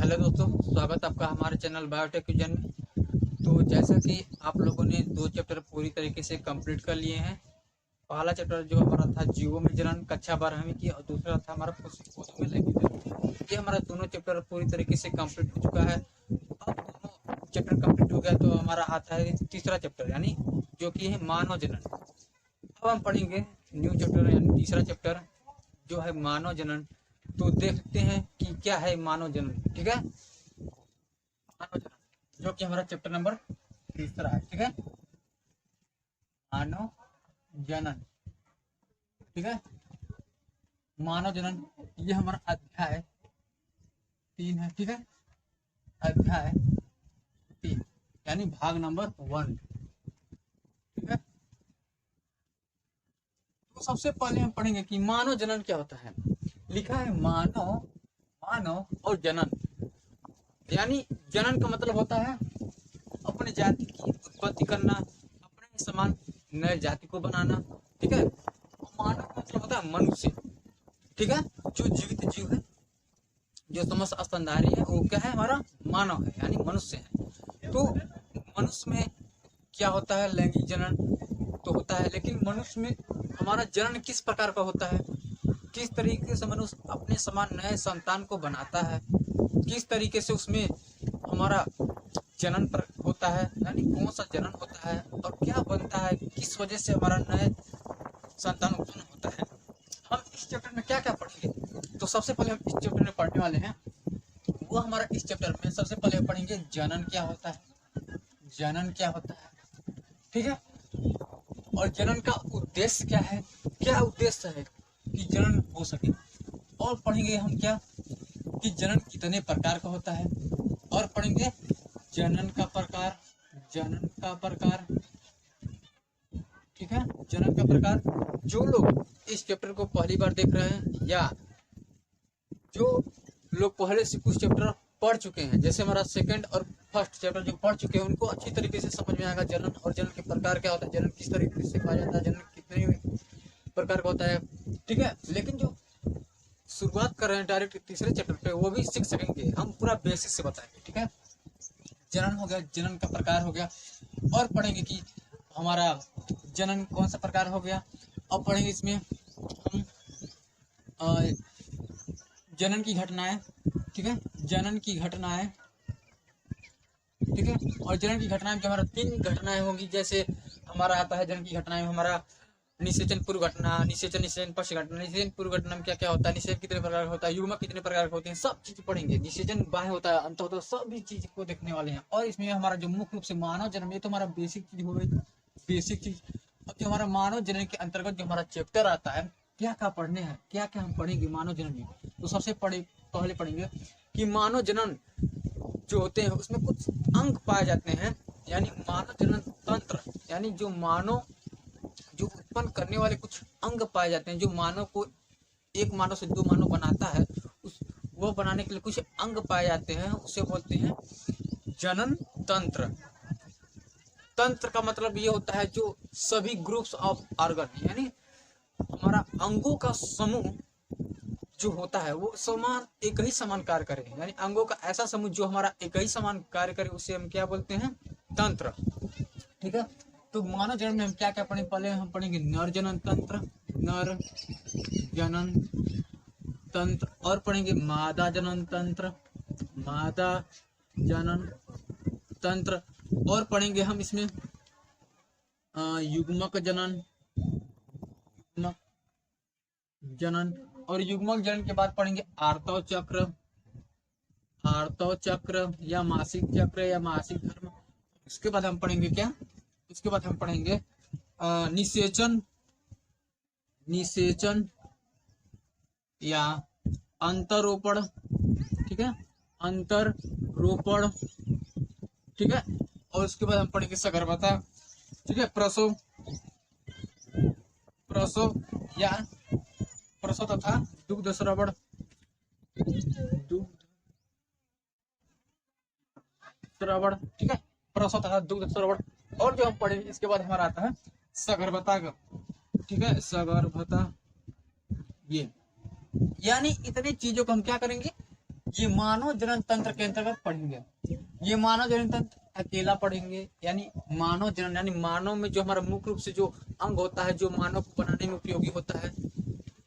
Hello दोस्तों, स्वागत है आपका हमारे चैनल बायोटेक विजन में। तो जैसा कि आप लोगों ने 2 चैप्टर पूरी तरीके से कंप्लीट कर लिए हैं। पहला चैप्टर जो हमारा था जीवों में जनन कक्षा 12वीं की, और दूसरा था हमारा कोशिकाओं में लैंगिक जनन। ये हमारा दोनों चैप्टर पूरी तरीके से कंप्लीट हो चुका है। अब दोनों चैप्टर कंप्लीट हो गया तो हमारा आता है तीसरा चैप्टर, यानी जो कि है मानव जनन। अब हम पढ़ेंगे न्यू चैप्टर यानी तीसरा चैप्टर जो है मानव जनन। तो देखते हैं कि क्या है मानव जनन। ठीक है, मानव जनन जो कि हमारा चैप्टर नंबर तीसरा है। ठीक है, मानव जनन। ठीक है, मानव जनन ये हमारा अध्याय 3 है। ठीक है, अध्याय 3 यानी भाग नंबर 1। ठीक है, तो सबसे पहले हम पढ़ेंगे कि मानव जनन क्या होता है। लिखा है मानव, मानव और जनन, यानी जनन का मतलब होता है अपने जाति की उत्पत्ति करना, अपने समान नए जाति को बनाना। ठीक है, और मानव का मतलब होता है मनुष्य। ठीक है, जो जीवित जीव है, जो समस्त स्तनधारी है, वो क्या है, हमारा मानव है यानी मनुष्य है। तो मनुष्य में क्या होता है, लैंगिक जनन तो होता है, लेकिन मनुष्य में हमारा जनन किस प्रकार का होता है, किस तरीके से मनुष्य अपने समान नए संतान को बनाता है, किस तरीके से उसमें हमारा जनन पर होता है, यानी कौन सा जनन होता है और क्या बनता है, किस वजह से हमारा नए संतान उत्पन्न होता है। हम इस चैप्टर में क्या क्या पढ़ेंगे, तो सबसे पहले हम इस चैप्टर में पढ़ने वाले हैं वो हमारा इस चैप्टर में सबसे पहले पढ़ेंगे जनन क्या होता है। जनन क्या होता है, ठीक है, और जनन का उद्देश्य क्या है, क्या उद्देश्य है कि जनन हो सके। और पढ़ेंगे हम क्या कि जनन कितने प्रकार का होता है, और पढ़ेंगे जनन का प्रकार, जनन का प्रकार। ठीक है, जनन का प्रकार। जो लोग इस चैप्टर को पहली बार देख रहे हैं या जो लोग पहले से कुछ चैप्टर पढ़ चुके हैं, जैसे हमारा सेकंड और फर्स्ट चैप्टर जो पढ़ चुके हैं, उनको अच्छी तरीके से समझ में आएगा जनन और जनन के प्रकार क्या होता है, जनन किस तरीके से पाया जाता है, जनन कितने प्रकार का होता है। ठीक है, लेकिन जो शुरुआत कर रहे हैं डायरेक्ट तीसरे चैप्टर पे, वो भी सीख सकेंगे, हम पूरा बेसिक से बताएंगे। ठीक है, जनन हो गया, जनन का प्रकार हो गया, और पढ़ेंगे कि हमारा जनन कौन सा प्रकार हो गया। अब पढ़ेंगे इसमें हम जनन की घटनाएं। ठीक है, जनन की घटनाएं। ठीक है, और जनन की घटनाएं जो हमारा 3 घटनाएं होंगी, जैसे हमारा आता है जनन की घटनाएं में हमारा निषेचन पूर्व घटना, निषेचन निषेचन पश्च घटना। निषेचन पूर्व घटना में क्या क्या होता है, निषेचन कितने प्रकार का होता है, युग्मक कितने प्रकार के होते हैं, सब चीज पढ़ेंगे। निषेचन बाह्य होता है, अंत होता है, सभी चीज को देखने वाले हैं। और इसमें हमारा जो मुख्य रूप से मानव जन्म, ये तो हमारा बेसिक चीज हो गई, बेसिक चीज। अब जो हमारा मानव जन्म के अंतर्गत जो हमारा चैप्टर आता है, क्या क्या पढ़ने हैं, क्या क्या हम पढ़ेंगे मानव जन्म में। तो सबसे पहले पढ़ेंगे कि मानव जनन जो होते हैं उसमें कुछ अंग पाए जाते हैं, यानी मानव जनन तंत्र, यानी जो मानव जो उत्पन्न करने वाले कुछ अंग पाए जाते हैं, जो मानव को एक मानव से 2 मानव बनाता है, उस वो बनाने के लिए कुछ अंग पाए जाते हैं, उसे बोलते हैं जनन तंत्र। तंत्र का मतलब ये होता है जो सभी ग्रुप्स ऑफ ऑर्गन, यानी हमारा अंगों का समूह जो होता है वो समान एक ही समान कार्य करे, यानी अंगों का ऐसा समूह जो हमारा एक ही समान कार्य करे, उसे हम क्या बोलते हैं, तंत्र। ठीक है, तो मानव जनन में हम क्या क्या पढ़ेंगे, पहले हम पढ़ेंगे नर जनन तंत्र, नर जनन तंत्र, और पढ़ेंगे मादा जनन तंत्र, मादा जनन तंत्र, और पढ़ेंगे हम इसमें युग्मक जनन, युग्मक जनन, और युग्मक जनन के बाद पढ़ेंगे आर्तव चक्र, आर्तव चक्र या मासिक चक्र या मासिक धर्म। उसके बाद हम पढ़ेंगे क्या, उसके बाद हम पढ़ेंगे निषेचन, निषेचन या अंतरोपण। ठीक है, अंतरोपण। ठीक है, और उसके बाद हम पढ़ेंगे सगर्भता। ठीक है, प्रसव, प्रसव या प्रसव तथा दुग्ध श्रवण, दुग्ध श्रवण। ठीक है, प्रसव तथा दुग्ध श्रवण। और जो हम पढ़ेंगे इसके बाद हमारा आता है सगर्भता का। ठीक है, सगर्भता, ये यानी इतनी चीजों को हम क्या करेंगे, ये मानव जनन तंत्र के अंतर्गत पढ़ेंगे। ये मानव जनन तंत्र अकेला पढ़ेंगे, यानी मानव जनन यानी मानव में जो हमारा मुख्य रूप से जो अंग होता है, जो मानव को बनाने में उपयोगी होता है,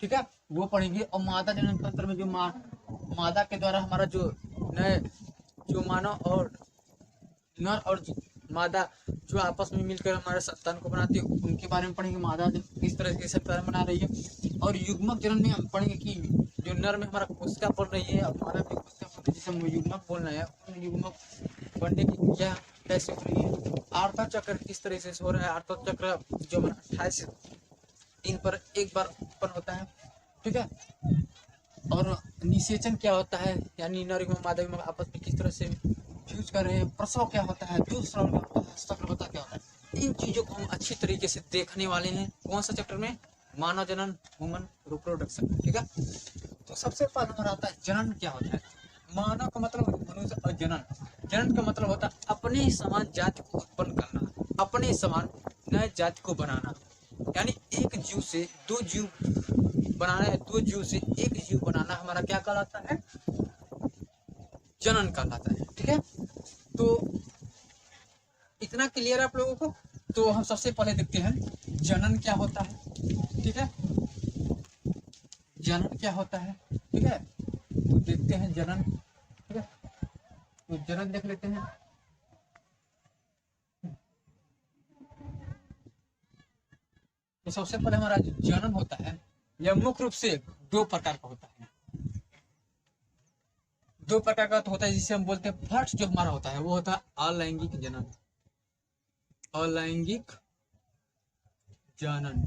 ठीक है, वो पढ़ेंगे। और मादा जनन तंत्र में जो मादा के द्वारा हमारा जो नए जो मानव और नर और मादा जो आपस में मिलकर हमारे संतान को बनाती है, उनके बारे में पढ़ेंगे। मादा किस तरह से संतान बना रही है। और युग्मक जनन में हम पढ़ेंगे कि जो नर में हमारा कोशिका बढ़ रही है और मादा में कोशिका बढ़ रही है, जिसे हम युग्मक बोल रहे हैं, उन युग्मक बढ़ने की क्रिया कैसे हो रही है। आर्तव चक्र किस तरह से हो रहा है। आर्तव चक्र जो हमारा 28 दिन पर एक बार उत्पन्न होता है, ठीक है। और निषेचन क्या होता है, यानी नर युग्मक मादा युग्मक आपस में किस तरह से फ्यूज कर रहे हैं। प्रसव क्या होता है, दूसरा चक्र क्या होता है। इन चीजों को हम अच्छी तरीके से देखने वाले हैं। कौन सा चैप्टर में, मानव जनन, ह्यूमन रिप्रोडक्शन, ठीक है। तो सबसे पहले हमारा आता है जनन क्या होता है। मानव का मतलब मनुष्य और जनन, जनन का मतलब होता है अपने समान जाति को उत्पन्न करना, अपने समान नए जाति को बनाना, यानी एक जीव से दो जीव बनाना है, दो जीव से एक जीव बनाना हमारा क्या कहलाता है, जनन कहलाता है, ठीक है। तो इतना क्लियर है आप लोगों को। तो हम सबसे पहले देखते हैं जनन क्या होता है, ठीक है। जनन क्या होता है, ठीक है। तो देखते हैं जनन, ठीक है। तो जनन देख लेते हैं। तो सबसे पहले हमारा जो जनन होता है, यह मुख्य रूप से दो प्रकार का होता है। दो प्रकार का होता है, जिसे हम बोलते हैं फर्स्ट जो हमारा होता है वो होता है अलैंगिक जनन। अलैंगिक जनन।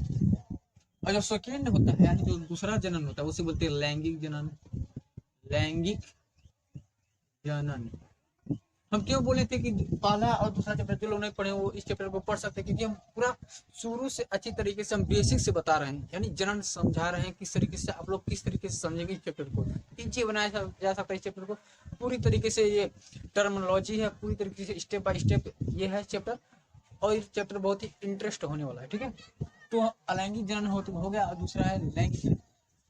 और जो सेकेंड होता है, यानी जो दूसरा जनन होता है, उसे बोलते हैं लैंगिक जनन। लैंगिक जनन। हम क्यों बोले थे कि पहला और दूसरा चैप्टर जो लोग नहीं पढ़े वो इस चैप्टर को पढ़ सकते हैं, क्योंकि हम पूरा शुरू से अच्छी तरीके से हम बेसिक से बता रहे हैं, यानी जनन समझा रहे हैं। किस तरीके से आप लोग किस तरीके से समझेंगे इस चैप्टर को, इजी बनाया जा सकता है इस चैप्टर को पूरी तरीके से। ये टर्मिनोलॉजी है, पूरी तरीके से स्टेप बाय स्टेप ये है चैप्टर, और इस चैप्टर बहुत ही इंटरेस्ट होने वाला है, ठीक है। तो अलैंगिक जनन हो गया, और दूसरा है लैंगिक जनन।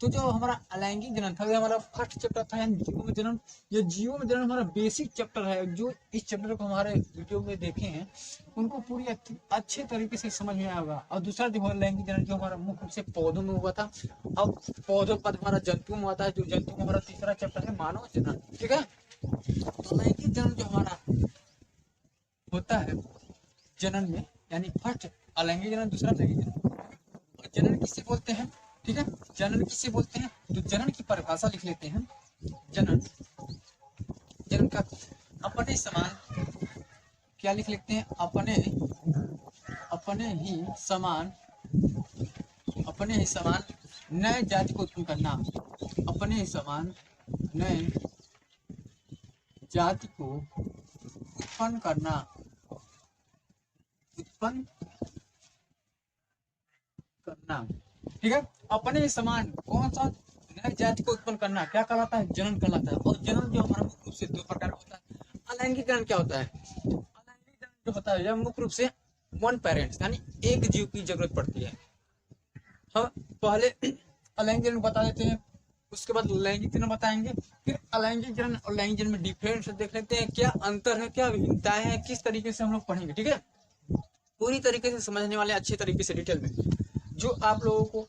तो जो हमारा अलैंगिक जनन था, हमारा फर्स्ट चैप्टर था जीवों में जनन। ये जीवों में जनन हमारा बेसिक चैप्टर है। जो इस चैप्टर को हमारे वीडियो में देखे हैं उनको पूरी अच्छे तरीके से समझ में आएगा। और दूसरा जो लैंगिक जनन जो हमारा मुख्य रूप से पौधों में हुआ था, अब पौधों पर हमारा जंतु में हुआ था, जो जंतु में हमारा तीसरा चैप्टर है मानव जनन, ठीक है। तो लैंगिक जनन जो हमारा होता है जनन में, यानी फर्स्ट अलैंगिक जनन, दूसरा लैंगिक जनन। जनन किसे बोलते हैं, ठीक है। जनन किसे बोलते हैं, तो जनन की परिभाषा लिख लेते हैं। जनन, जनन का अपने समान क्या लिख लेते हैं, अपने ही समान नए जाति को उत्पन्न करना। अपने ही समान नए जाति को उत्पन्न करना, ठीक है। अपने समान कौन सा नए जाति को उत्पन्न करना क्या कहलाता है, जनन कहलाता है। और जनन जो हमारा मुख्य रूप से दो प्रकार का होता है। अलैंगिक जनन क्या होता है, अलैंगिक जनन जो होता है यह मुख्य रूप से वन पेरेंट्स यानी एक जीव की जरूरत पड़ती है। हम पहले अलैंगिक जनन बता देते हैं, उसके बाद लैंगिक जनन बताएंगे, फिर अलैंगिक जनन और लैंगिक जनन में डिफरेंस देख लेते हैं, क्या अंतर है, क्या भिन्नताएं हैं, किस तरीके से हम लोग पढ़ेंगे, ठीक है। पूरी तरीके से समझने वाले, अच्छे तरीके से डिटेल में, जो आप लोगों को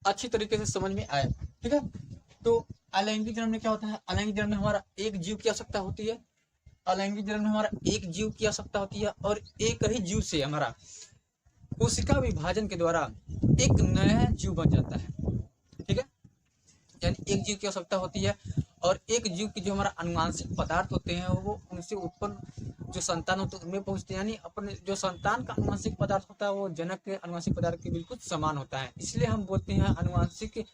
अच्छी तरीके से समझ में आए, ठीक है। तो अलैंगिक जनन में क्या होता है, अलैंगिक जनन में हमारा एक जीव की आवश्यकता होती है। अलैंगिक जनन में हमारा एक जीव की आवश्यकता होती है, और एक ही जीव से हमारा कोशिका विभाजन के द्वारा एक नया जीव बन जाता है, ठीक है। यानी एक जीव की आवश्यकता होती है, और एक जीव की जो हमारा अनुवांशिक पदार्थ होते हैं वो उनसे उत्पन्न जो संतान होते हैं उनमें पहुंचते हैं। यानी अपने जो संतान का अनुवांशिक पदार्थ होता है वो जनक के अनुवांशिक पदार्थ के बिल्कुल समान होता है। इसलिए हम बोलते हैं अनुवांशिक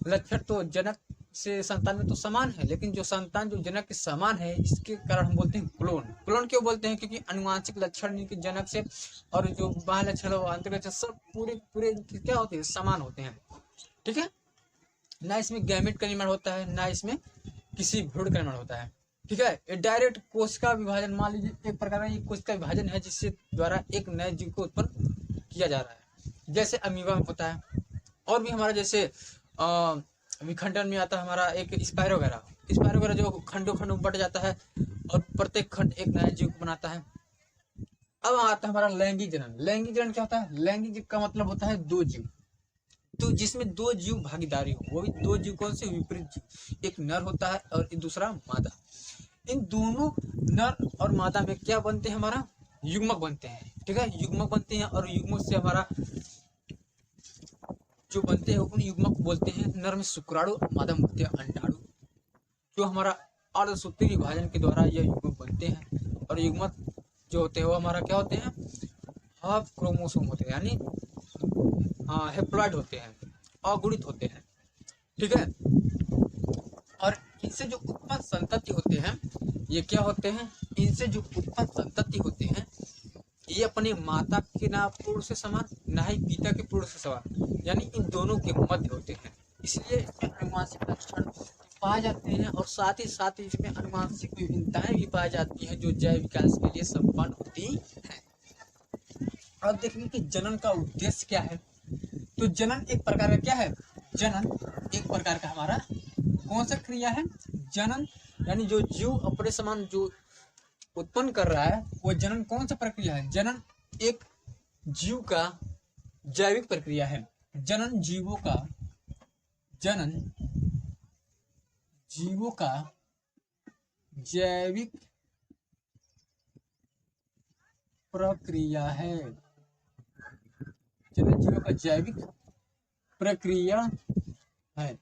लक्षण तो जनक से संतान में तो समान है, लेकिन जो संतान जो जनक के समान है, इसके कारण हम बोलते हैं क्लोन। क्लोन क्यों बोलते हैं, क्योंकि अनुवांशिक लक्षण जनक से और जो बाह्य लक्षण आंतरिक लक्षण सब पूरे क्या होते हैं, समान होते हैं, ठीक है। ना इसमें गैमेट का निर्माण होता है, ना इसमें किसी भ्रूण का निर्माण होता है, ठीक है। ये डायरेक्ट कोशिका विभाजन, मान लीजिए एक प्रकार का ये कोशिका विभाजन है, जिससे द्वारा एक नए जीव को उत्पन्न किया जा रहा है, जैसे अमीबा में होता है। और भी हमारा जैसे विखंडन में आता है हमारा एक स्पाइरो वगैरह जो खंडों खंडों में बट जाता है और प्रत्येक खंड एक नया जीव को बनाता है। अब आता है हमारा लैंगिक जनन। लैंगिक जनन क्या होता है? लैंगिक का मतलब होता है दो जीव, तो जिसमें दो जीव भागीदारी हो, वो भी दो जीव कौन से? विपरीत जीव, एक नर होता है और दूसरा मादा। इन दोनों नर और मादा में क्या बनते हैं? हमारा युग्मक बनते हैं, ठीक है, युग्मक बनते हैं और युग्मक से हमारा जो बनते हैं उन युग्मक को बोलते हैं नर में शुक्राणु और मादा में होते हैं अंडाणु। जो हमारा अर्धसूत्रीय विभाजन के द्वारा यह युग्मक बनते हैं और युग्मक जो होते हैं वो हमारा क्या होते हैं? हाफ क्रोमोसोम होते हैं, यानी हेप्लॉइड होते हैं, अगुणित होते हैं, ठीक है। और इनसे जो उत्पन्न संतति होते हैं ये क्या होते हैं? इनसे जो उत्पन्न संतति होते हैं ये अपने माता के ना पूर्ण से समान, ना ही पिता के पूर्ण से समान, यानी इन दोनों के मध्य होते हैं। इसलिए इसमें अनुवांशिक लक्षण पाए जाते हैं और साथ ही इसमें अनुवांशिक विभिन्नताएं भी पाई जाती हैं जो जैव विकास के लिए संपन्न होती हैं। अब देखेंगे कि जनन का उद्देश्य क्या है। तो जनन एक प्रकार का क्या है? जनन एक प्रकार का हमारा कौन सा क्रिया है? जनन, यानी जो जीव अपने समान जो उत्पन्न कर रहा है वो जनन कौन सा प्रक्रिया है? जनन एक जीव का जैविक प्रक्रिया है। जनन जीवों का जैविक प्रक्रिया है। जनन जीवों का जैविक प्रक्रिया है।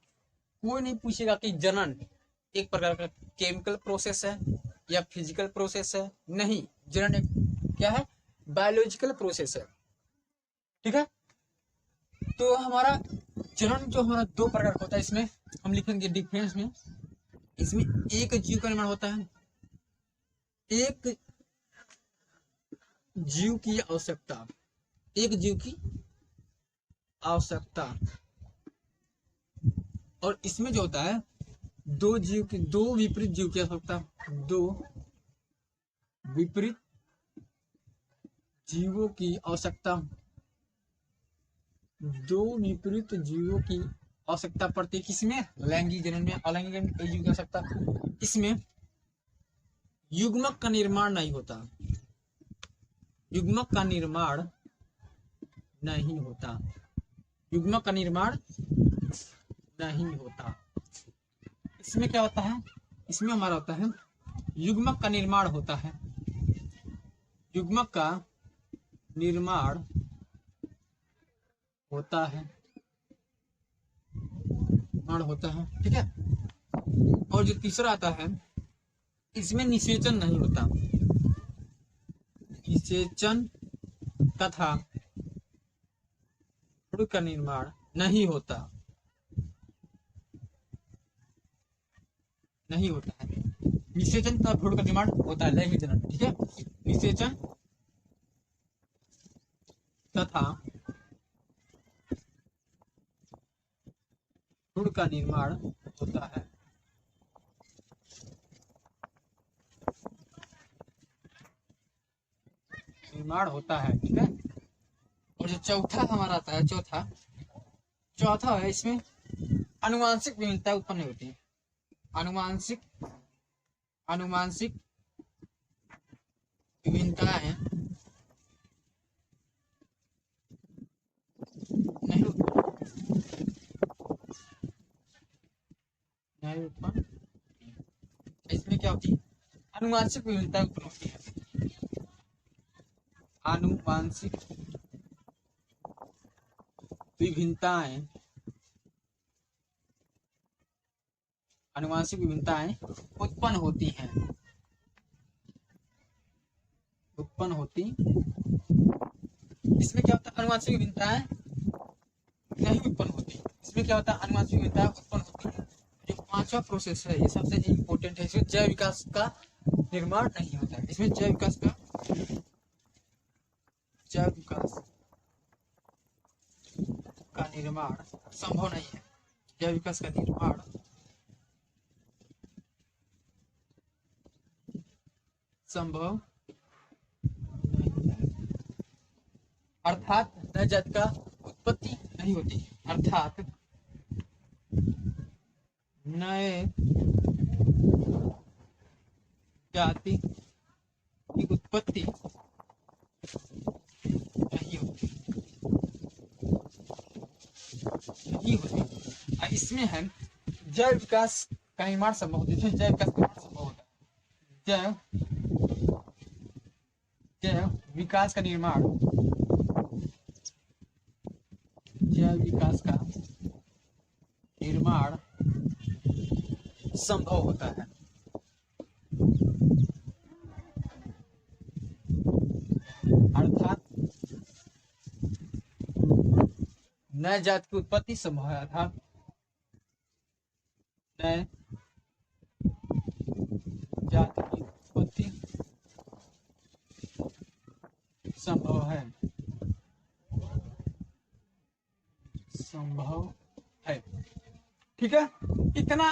कोई नहीं पूछेगा कि जनन एक प्रकार का केमिकल प्रोसेस है या फिजिकल प्रोसेस है, नहीं, जनन एक क्या है? बायोलॉजिकल प्रोसेस है, ठीक है। तो हमारा जनन जो हमारा दो प्रकार का होता है, इसमें हम लिखेंगे डिफरेंस में, इसमें एक जीव का निर्माण होता है, एक जीव की आवश्यकता, एक जीव की आवश्यकता, और इसमें जो होता है दो विपरीत जीव की आवश्यकता, दो विपरीत जीवों की आवश्यकता, दो विपरीत जीवों की आवश्यकता पड़ती है। किसमें? लैंगिक जनन में। अलैंगिक जनन में एक जीव की आवश्यकता। इसमें युग्मक का निर्माण नहीं होता, युग्मक का निर्माण नहीं होता, युग्मक का निर्माण नहीं होता। इसमें क्या होता है? इसमें हमारा होता है युग्मक का निर्माण होता है, युग्मक का निर्माण होता है, निर्माण होता है, ठीक है। और जो तीसरा आता है इसमें निषेचन नहीं होता, निषेचन तथा भ्रूण का निर्माण नहीं होता, नहीं होता है। निषेचन तथा भ्रूण का निर्माण होता है लैंगिक जनन, ठीक है। निषेचन तथा भ्रूण का निर्माण होता है, निर्माण होता है, ठीक है। और जो चौथा हमारा आता है, चौथा है, इसमें आनुवांशिक विभिन्नता उत्पन्न होती है। आनुवांशिक विभिन्नताएं नहीं उत्पन्न। इसमें क्या होती है? आनुवांशिक विभिन्नता उत्पन्न होती है, आनुवांशिक विभिन्नताएं, आनुवांशिक विभिन्नताएं उत्पन्न होती हैं, उत्पन्न होती। इसमें क्या होता है? आनुवांशिक विभिन्नताएं नहीं उत्पन्न होती। इसमें क्या होता है? आनुवांशिक विभिन्नताएं उत्पन्न होती है। जो पांचवा प्रोसेस है ये सबसे इम्पोर्टेंट है, इसमें जैव विकास का निर्माण नहीं होता है। इसमें जैव विकास का निर्माण संभव नहीं है, जैव विकास का निर्माण संभव नहीं है, अर्थात नए जाति का उत्पत्ति नहीं होती, अर्थात नए जाति की उत्पत्ति नहीं होती, नहीं होती। इसमें है जैव विकास का निर्माण संभव होता है, जैव विकास का निर्माण संभव होता है, जैव विकास का निर्माण, जैव विकास का निर्माण संभव होता है। अर्थात नए जाति की उत्पत्ति संभव है, अर्थात नए जाति की उत्पत्ति संभव है, संभव है। ठीक है, इतना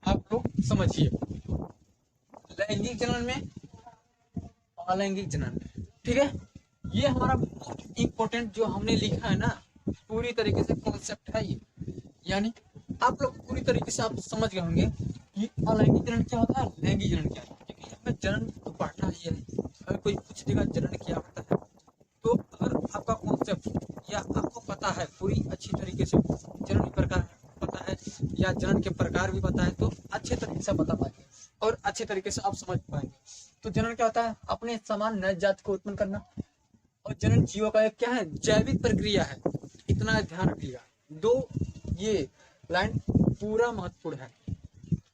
आप लोग समझिए। लैंगिक जनन में, अलैंगिक जनन, ठीक है, ये हमारा मोस्ट इम्पोर्टेंट जो हमने लिखा है ना, पूरी तरीके से कॉन्सेप्ट है ये। यानी आप लोग पूरी तरीके से आप समझ गए होंगे कि अलैंगिक जनन क्या होता है, लैंगिक जनन क्या है। क्योंकि हमें जनन तो पढ़ना ही है, अगर कोई पूछ देगा जनन क्या होता है, तो अगर आपका कॉन्सेप्ट या आपको पता है पूरी अच्छी तरीके से जनन के प्रकार पता है या जनन के प्रकार भी पता है, तो अच्छे तरीके से बता पाएंगे और अच्छे तरीके से आप समझ पाएंगे। तो जनन क्या होता है, अपने समान नए जाति को उत्पन्न करना। और जनन जीवों का एक क्या है, जैविक प्रक्रिया है, इतना ध्यान रखिएगा। दो ये लाइन पूरा महत्वपूर्ण है।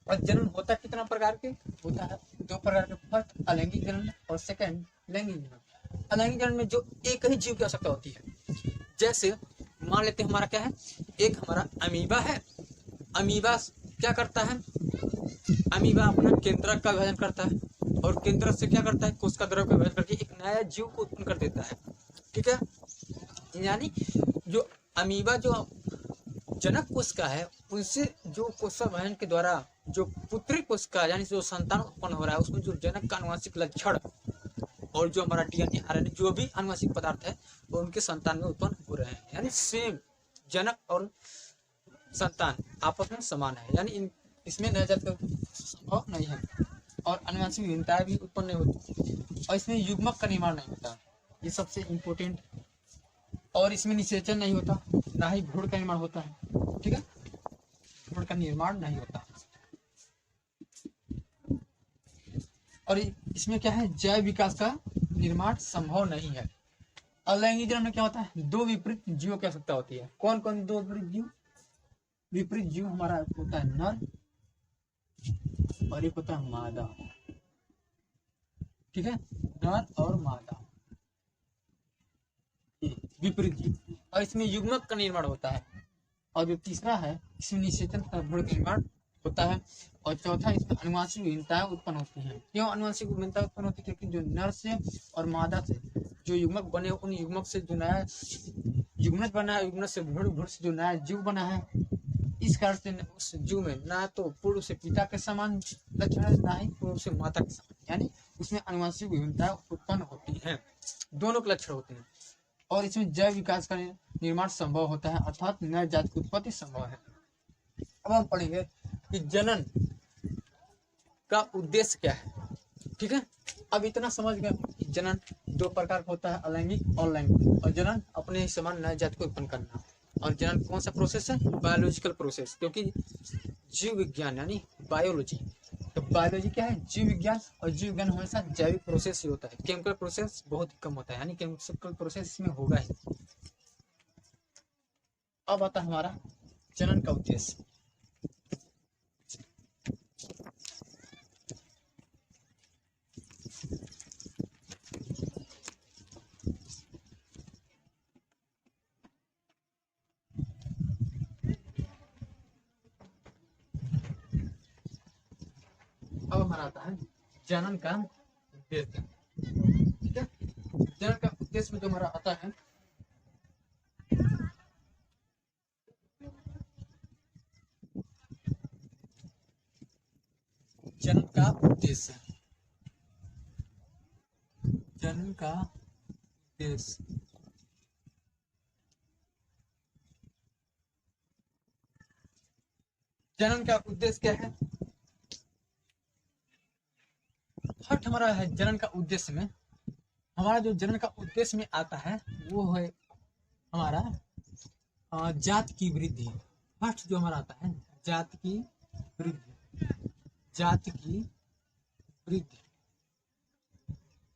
और जनन होता कितना प्रकार के होता है, दो प्रकार के, फर्स्ट अलैंगिक जनन और सेकंड लैंगिक जनन। अलैंगिक जनन में जो एक ही जीव की आवश्यकता होती है, जैसे मान लेते हैं हमारा क्या है, एक हमारा अमीबा है। अमीबा क्या करता है, अमीबा अपना केंद्रक का विभाजन करता है और केंद्रक से क्या करता है, कोशिका द्रव्य का विभाजन करके एक नया जीव को उत्पन्न कर देता है। ठीक है, यानी जो अमीबा जो जनक कोशिका है, उनसे जो कोशिका विभाजन के द्वारा जो पुत्री कोशिका यानी जो संतान उत्पन्न हो रहा है, उसमें जो जनक का आनुवंशिक लक्षण और जो हमारा डीएनए आरएनए जो भी आनुवंशिक पदार्थ है, वो उनके संतान में उत्पन्न हो रहे हैं। यानी सेम जनक और संतान आपस में समान है, यानी इसमें नए जाति का संभव नहीं है। और आनुवंशिक भिन्नताएं भी उत्पन्न नहीं होती, और इसमें युग्मक का निर्माण नहीं होता, ये सबसे इम्पोर्टेंट। और इसमें निषेचन नहीं होता, ना ही भ्रूण का निर्माण होता है। ठीक है, भ्रूण का निर्माण नहीं होता। और इसमें क्या है, जैव विकास का निर्माण संभव नहीं है। अलैंगिक जनन में क्या होता है, दो विपरीत जीवों की आवश्यकता होती है। कौन कौन दो विपरीत जीव, विपरीत जीव हमारा होता है नर और एक होता है मादा। ठीक है, नर और मादा विपरीत जीव, और इसमें युग्मक का निर्माण होता है। और जो तीसरा है, इसमें निषेचन भ्रूण का निर्माण होता है। और चौथा, इसमें आनुवंशिक भिन्नताएं उत्पन्न होती हैं। क्यों आनुवंशिक भिन्नता उत्पन्न होती है, क्योंकि जो नर से और मादा से जो युग्मक बने, उन युग्मक से जो नया युग्मक बना है, युग्मक से भ्रूण, भ्रूण से जो नया जीव बना है, इस कारण से उस जीव में ना तो पूर्व से पिता के समान लक्षण है, ना ही पूर्व से माता के समान, यानी उसमें आनुवंशिक भिन्नताएं उत्पन्न होती हैं, दोनों के लक्षण होते हैं। और इसमें जैव विकास का निर्माण संभव होता है, अर्थात नए जाति की उत्पत्ति संभव है। अब हम पढ़ेंगे कि जनन का उद्देश्य क्या है। ठीक है, अब इतना समझ गए कि जनन दो प्रकार का होता है, अलैंगिक और लैंगिक। और जनन अपने ही समान नए जाति को उत्पन्न करना। और जनन कौन सा प्रोसेस है, बायोलॉजिकल प्रोसेस, क्योंकि जीव विज्ञान यानी बायोलॉजी, तो बायोलॉजी क्या है, जीव विज्ञान। और जीव विज्ञान हमेशा जैविक प्रोसेस ही होता है, केमिकल प्रोसेस बहुत कम होता है, यानी केमिकल प्रोसेस इसमें होगा ही। अब आता है हमारा जनन का उद्देश्य। अब हमारा आता है जनन का उद्देश्य। ठीक है, जनन का उद्देश्य में जो हमारा आता है, जनन का उद्देश्य, जनन का उद्देश्य जनन का उद्देश्य क्या है? फर्स्ट हमारा है जनन का उद्देश्य में, हमारा जो जनन का उद्देश्य में आता है वो है हमारा जात की वृद्धि। फर्स्ट जो हमारा आता है जात की वृद्धि, जात की वृद्धि,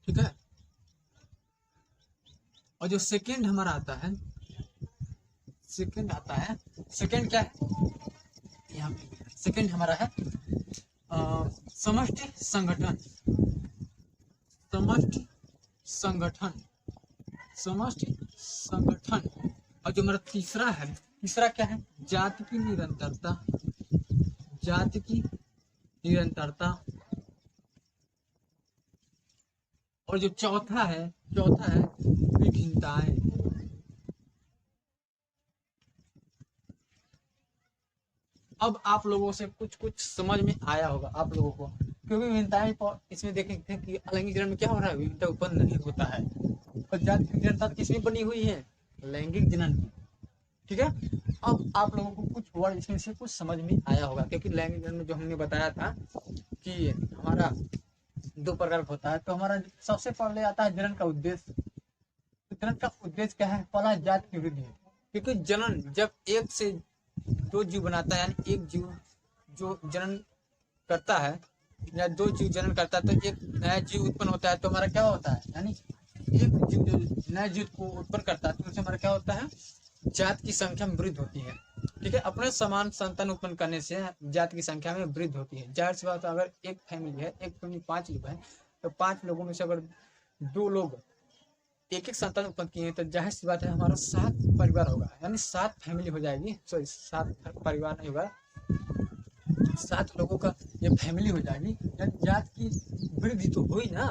ठीक है। और जो सेकंड हमारा आता है, सेकंड आता है, सेकंड क्या है यहाँ पे, सेकंड हमारा है समष्टि संगठन, समष्टि संगठन, समष्टि संगठन। और जो हमारा तीसरा है, तीसरा क्या है? जाति की निरंतरता, जाति की निरंतरता। और जो चौथा है, चौथा है विभिन्नताएं। अब आप लोगों से कुछ कुछ समझ में आया होगा आप लोगों को, क्योंकि विभिन्नताएं इसमें देखेंगे कि अलैंगिक जनन में क्या हो रहा है, विभिन्नता उत्पन्न नहीं होता है। और जाति की निरंतरता किसमें बनी हुई है? लैंगिक जनन में, ठीक है। अब आप लोगों को कुछ वर्ड इसमें से कुछ समझ में आया होगा, क्योंकि लैंगिक जनन में जो हमने बताया था कि हमारा दो प्रकार का होता है। तो हमारा सबसे पहले आता है जनन का उद्देश्य। तो जनन का उद्देश्य क्या है? पहला जात की वृद्धि, क्योंकि जनन जब एक से दो जीव बनाता है, यानी एक जीव जो जनन करता है या दो जीव जनन करता है तो एक नया जीव उत्पन्न होता है। तो हमारा क्या होता है, यानी एक जीव जो नया जीव को उत्पन्न करता है तो उससे हमारा क्या होता है? जात की संख्या में वृद्धि होती है, ठीक है। अपने समान संतान उत्पन्न करने से जात की संख्या में वृद्धि होती है। जाहिर सी बात है, अगर एक फैमिली है, एक फैमिली 5 लोग हैं, तो 5 लोगों में से अगर 2 लोग एक एक संतान उत्पन्न किए हैं तो जाहिर सी बात है हमारा 7 परिवार होगा, यानी 7 फैमिली हो जाएगी। सॉरी 7 परिवार नहीं होगा, 7 लोगों का ये फैमिली हो जाएगी, यानी जात की वृद्धि तो हुई ना।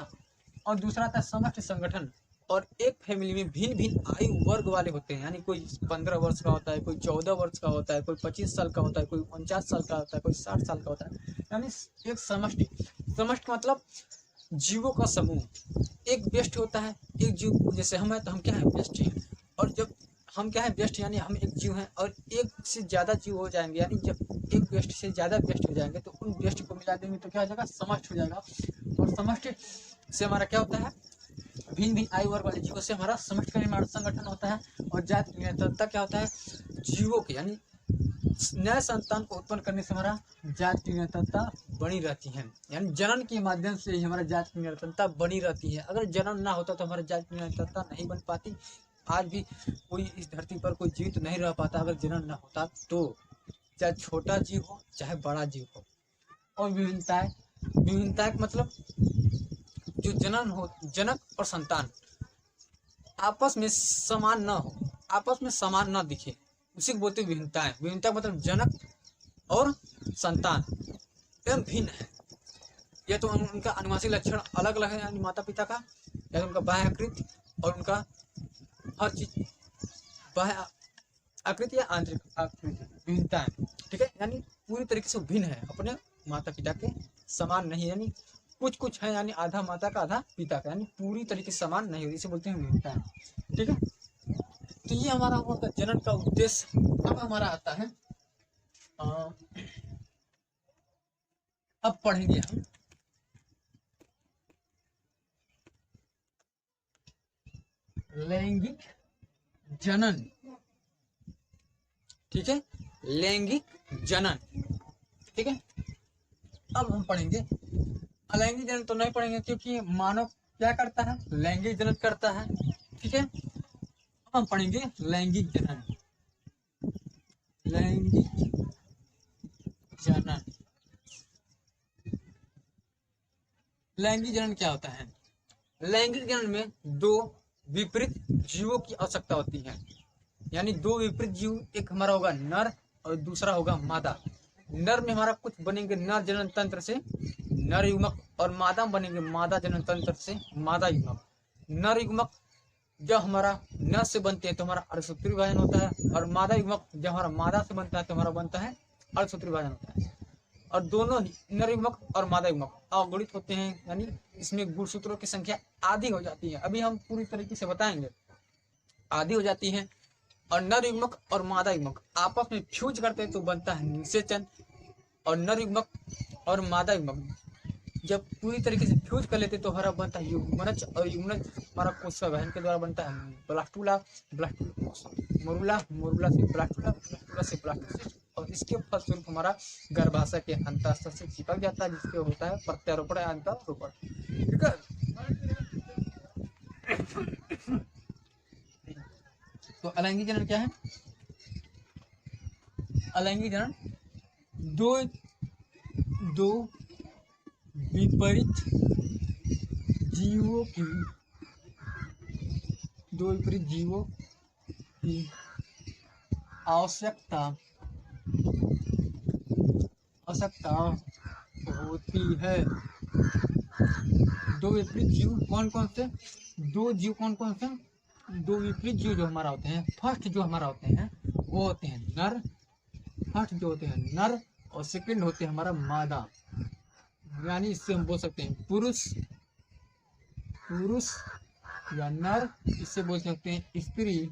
और दूसरा था समष्टि संगठन। और एक फैमिली में भिन्न भिन्न आयु वर्ग वाले होते हैं, यानी कोई 15 वर्ष का होता है, कोई 14 वर्ष का होता है, कोई 25 साल का होता है, कोई 49 साल का होता है, कोई 60 साल का होता है। यानी एक समष्टि, समष्टि मतलब जीवों का समूह। एक व्यष्टि होता है, एक जीव, जैसे हम है तो हम क्या है? व्यष्टि हैं। और जब हम क्या है? व्यष्टि, यानी हम एक जीव हैं और एक से ज्यादा जीव हो जाएंगे, यानी जब एक व्यष्टि से ज्यादा व्यष्टि हो जाएंगे तो उन व्यष्टि को मिला देंगे तो क्या हो जाएगा? समष्टि हो जाएगा। और समष्टि से हमारा क्या होता है? भिन्न भिन्न आयु वर्ग वाले जीवों से हमारा समष्टि का निर्माण संगठन होता है। और जात की निरंतरता क्या होता है? जीवों के, यानी नए संतान को उत्पन्न करने से हमारा जात की निरंतरता बनी रहती है, यानी जनन के माध्यम से ही हमारा जात की निरंतरता बनी रहती है। अगर जनन ना होता तो हमारा जात की निरंतरता नहीं बन पाती। आज भी कोई इस धरती पर कोई जीवित नहीं रह पाता अगर जनन ना होता तो, चाहे छोटा जीव हो चाहे बड़ा जीव हो। और विभिन्नताएं, विभिन्नताएं मतलब जो जनन हो, जनक और संतान आपस में समान न हो, आपस में समान न दिखे, उसी को बोलते हैं विभिन्नताएं। विभिन्नता मतलब जनक और संतान एकदम भिन्न है। या तो उनका अनुवांशिक लक्षण अलग अलग है, यानी माता पिता का, या तो उनका बाह्य आकृति और उनका हर चीज, बाह्य आकृति या आंतरिक आकृति, विभिन्नताएं, ठीक है। यानी पूरी तरीके से भिन्न है, अपने माता पिता के समान नहीं, यानी कुछ कुछ है, यानी आधा माता का आधा पिता का, यानी पूरी तरीके से समान नहीं होती, इसे बोलते हैं विभिन्नताएं, ठीक है। तो ये हमारा होता है जनन का उद्देश्य। अब हमारा आता है अब पढ़ेंगे हम लैंगिक जनन, ठीक है, लैंगिक जनन, ठीक है। अब हम पढ़ेंगे अलैंगिक जनन तो नहीं पढ़ेंगे, क्योंकि मानव क्या करता है? लैंगिक जनन करता है, ठीक है। हम पढ़ेंगे लैंगिक जनन, लैंगिक जनन। लैंगिक जनन क्या होता है? लैंगिक जनन में दो विपरीत जीवों की आवश्यकता होती है, यानी दो विपरीत जीव, एक हमारा होगा नर और दूसरा होगा मादा। नर में हमारा कुछ बनेंगे नर जनन तंत्र से नर युग्मक, और मादा बनेंगे मादा जनन तंत्र से मादा युग्मक। नर युग्मक जब हमारा नर से बनते हैं तो हमारा अर्धसूत्री विभाजन होता है, और मादा युग्मक जब हमारा मादा से बनता है तो हमारा बनता है अर्धसूत्री विभाजन होता है। और दोनों ही नर युग्मक और मादा युग्मक अगुणित होते हैं, यानी इसमें गुणसूत्रों की संख्या आधी हो जाती है। अभी हम पूरी तरीके से बताएंगे, आधी हो जाती है। और नर युग्मक और मादा युग्मक आपस में फ्यूज करते हैं तो बनता है निषेचन, और नर युग्मक और मादा युग्मक जब पूरी तरीके से फ्यूज कर लेते तो हमारा बनता है युग्मनज, और युग्मनज हमारा कोशिका गठन के द्वारा बनता है ब्लास्टुला, मोरुला, मोरुला से ब्लास्टुला, ब्लास्टुला से ब्लास्टोसिस्ट, और इसके फलस्वरूप हमारा गर्भाशय के अंतःस्थ से चिपक जाता है, जिसके होता है प्रत्यारोपण या अंतरोपण। ठीक है, तो अलैंगिक जनन क्या है? अलैंगिक जनन दो विपरीत जीवों की आवश्यकता होती है। दो विपरीत जीव कौन कौन से? दो विपरीत जीव जो हमारा होते हैं, फर्स्ट जो हमारा होते हैं वो होते हैं नर, फर्स्ट जो होते हैं नर, और सेकंड होते हैं हमारा मादा, यानी इससे हम बोल सकते हैं पुरुष या नर, इससे बोल सकते हैं स्त्री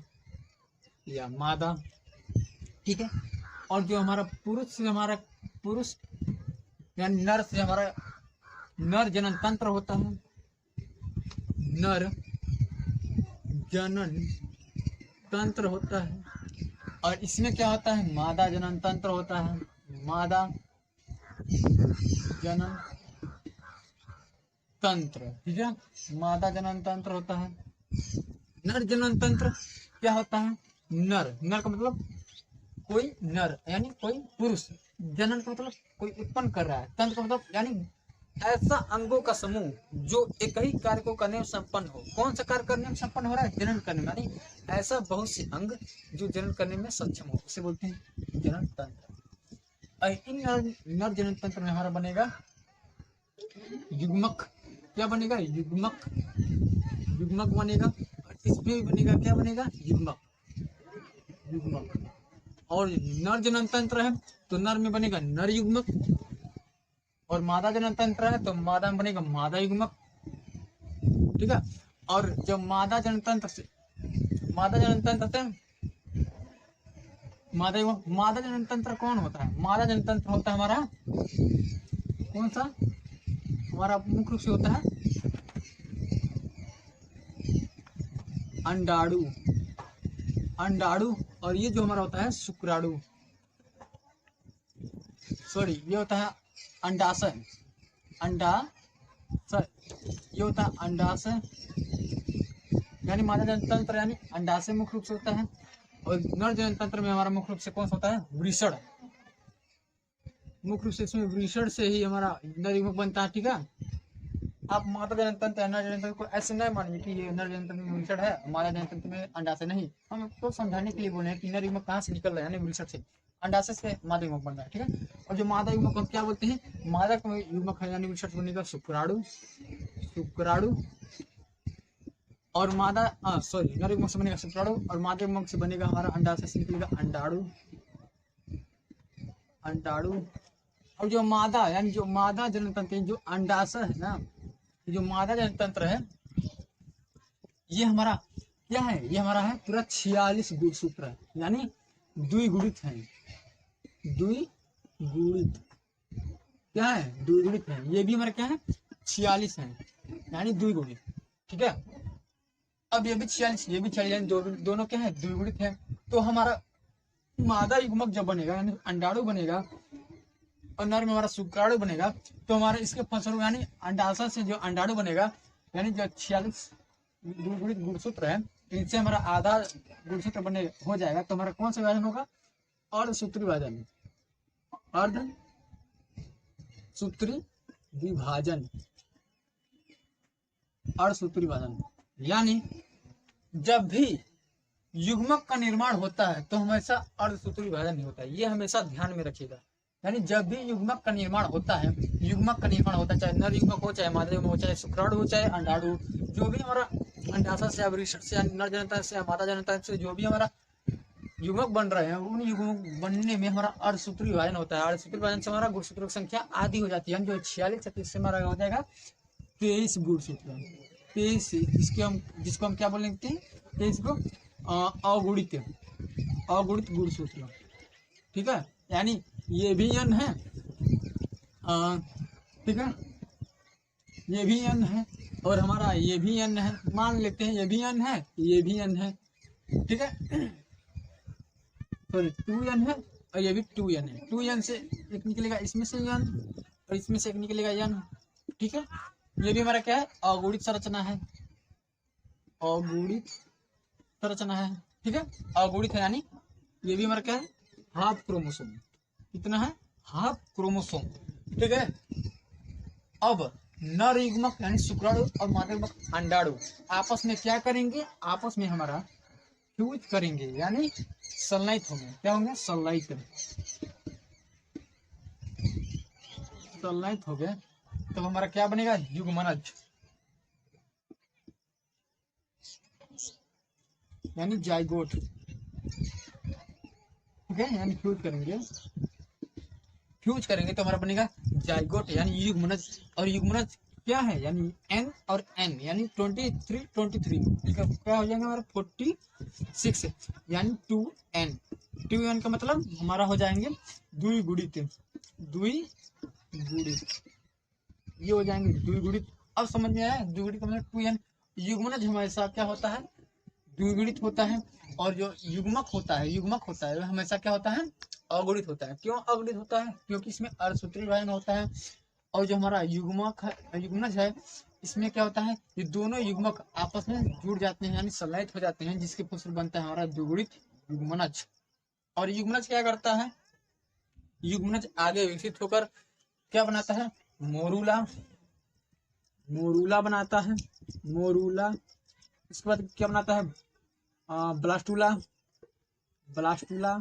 या मादा। ठीक है, और जो हमारा पुरुष यानी नर से हमारा नर जनन तंत्र होता है, नर जनन तंत्र होता है, और इसमें क्या होता है? मादा जनन तंत्र होता है, मादा जनन तंत्र। ठीक है, मादा जनन तंत्र होता है। नर जनन तंत्र क्या होता है? नर का मतलब कोई नर यानी कोई पुरुष, जनन का मतलब कोई उत्पन्न कर रहा है, तंत्र का मतलब यानी ऐसा अंगों का समूह जो एक ही कार्य को करने में संपन्न हो। कौन सा कार्य करने में संपन्न हो रहा है? जनन करने में, यानी ऐसा बहुत से अंग जो जनन करने में सक्षम हो, उसे बोलते हैं जनन तंत्र। इन नर जनन तंत्र में हमारा बनेगा युग्मक। क्या बनेगा? युग्मक बनेगा, और इसमें भी बनेगा, क्या बनेगा? युग्मक। और नर जनन तंत्र है तो नर में बनेगा नर युग्मक, और मादा जनन तंत्र है तो मादा में बनेगा मादा युग्मक। ठीक है, और जब मादा जनन तंत्र से मादा जनन तंत्र कौन होता है? मादा जनन तंत्र होता है हमारा कौन सा? हमारा मुख्य रूप से होता है अंडाणु, और ये जो हमारा होता है शुक्राणु, ये होता है अंडाशय, ये होता है अंडाशय, यानी मादा जनन तंत्र यानी अंडाशय मुख्य रूप से होता है। और नर जनन तंत्र में हमारा मुख्य रूप से कौन सा होता है? वृषण। मुख्य रूप से इसमें वृषण से ही हमारा नर युग्मक बनता है। ठीक है, आप मादा जनन तंत्र या नर जनन तंत्र को ऐसे नहीं मानिए कि ये नर जनन तंत्र में वृषण है, मादा जनन तंत्र में अंडाशय। नहीं, हम आपको समझाने के लिए बोले हैं कि नर युग्मक कहाँ से निकल रहा है, यानी वृषण से, अंडाशय से मादा युग्मक बन रहा है। ठीक है, और जो मादा युग्मक हम क्या बोलते हैं? मादा युग्मक है यानी वृषण बनेगा शुक्राणु, और मादा नर युग्मक से बनेगा शुक्राणु, और मादा युग्मक से बनेगा हमारा अंडाशय से निकलेगा अंडाणु। और जो मादा यानी जो मादा जनन तंत्र, जो अंडाशय है ना, जो मादा जनन तंत्र है, ये हमारा क्या है? ये हमारा है पूरा 46 गुणसूत्र है, यानी द्विगुणित है। द्विगुणित क्या है? द्विगुणित है। ये भी हमारा क्या है? 46 है, यानी द्विगुणित। ठीक है, अब ये भी 46, ये भी 46, यानी दोनों क्या है? द्विगुणित है। तो हमारा मादा युग्मक जब बनेगा यानी अंडाणु बनेगा, और नर में हमारा शुक्राणु बनेगा, तो हमारे इसके फलस्वरूप यानी अंडाशय से जो अंडाणु बनेगा, यानी जो 46 द्विगुणित गुणसूत्र है, इनसे हमारा आधा गुणसूत्र बने हो जाएगा। तो हमारा कौन सा विभाजन होगा? अर्धसूत्री विभाजन, अर्धसूत्री विभाजन। यानी जब भी युग्मक का निर्माण होता है तो हमेशा अर्धसूत्री विभाजन नहीं होता है, ये हमेशा ध्यान में रखिएगा। यानी जब भी युग्मक का निर्माण होता है, चाहे नर युग्मक हो, चाहे मादा युग्मक हो, चाहे शुक्राणु हो, चाहे अंडाणु, जो भी हमारा अंडाशय से या वृषण से या नर जनन से या मादा जनन से जो भी हमारा युग्मक बन रहे हैं, उन युग्मक बनने में हमारा अर्धसूत्री विभाजन होता है। अर्धसूत्री विभाजन से हमारा गुणसूत्रों की संख्या आधी हो जाती है, जो 46 है, इससे हमारा हो जाएगा 23 गुणसूत्र। 23 जिसको हम क्या बोलेंगे? 23 को अगुणित गुणसूत्र। ठीक है, यानी ये भी n है ठीक है, ये भी n है और हमारा ये भी n है, मान लेते हैं ये भी n है, ये भी n है, ठीक है, सॉरी 2n है और ये भी 2n है। 2n से एक निकलेगा इसमें से n और इसमें से एक निकलेगा n, ठीक है। ये भी हमारा क्या है, अगुणित संरचना है, अगुणित संरचना है, ठीक है, अगुणित है, यानी ये भी हमारा क्या है, हाफ क्रोमोसोम। कितना है, हाफ क्रोमोसोम, ठीक है। अब नर युग्मक यानी शुक्राणु और मादा युग्मक अंडाणु आपस में क्या करेंगे, आपस में हमारा फ्यूज करेंगे, यानी संलयित होंगे। क्या होंगे, संलयित, संलयित हो गए तो हमारा क्या बनेगा, युग्मनज, यानी जाइगोट, ठीक है, यानी फ्यूज करेंगे, फ्यूज करेंगे तो हमारा बनेगा जाइगोट यानी युग्मनज। और युग्मनज क्या है, यानी n और n यानी 23 क्या हो जाएगा हमारा 46, यानी 2n। 2n का मतलब हमारा हो जाएंगे द्विगुणित, द्विगुणित, ये हो जाएंगे द्विगुणित। अब समझ में आया, द्विगुणित का मतलब 2n। युग्मनज हमेशा क्या होता है, द्विगुणित होता है, और जो युग्मक होता है, युग्मक होता है हमेशा क्या होता है, अगुणित होता है। क्यों अगुणित होता है, क्योंकि इसमें अर्धसूत्री विभाजन होता है। और जो हमारा युग्मक है, युग्मनज है, इसमें क्या होता है, ये दोनों युग्मक आपस में जुड़ जाते हैं, यानी संलयित हो जाते हैं, जिसके फलस्वरूप बनता है हमारा द्विगुणित युग्मनज। और युग्मनज क्या करता है, युग्मनज आगे विकसित होकर क्या बनाता है, मोरूला, मोरूला बनाता है, मोरूला। इसके बाद क्या बनाता है, ब्लास्टूला, ब्लास्टूला,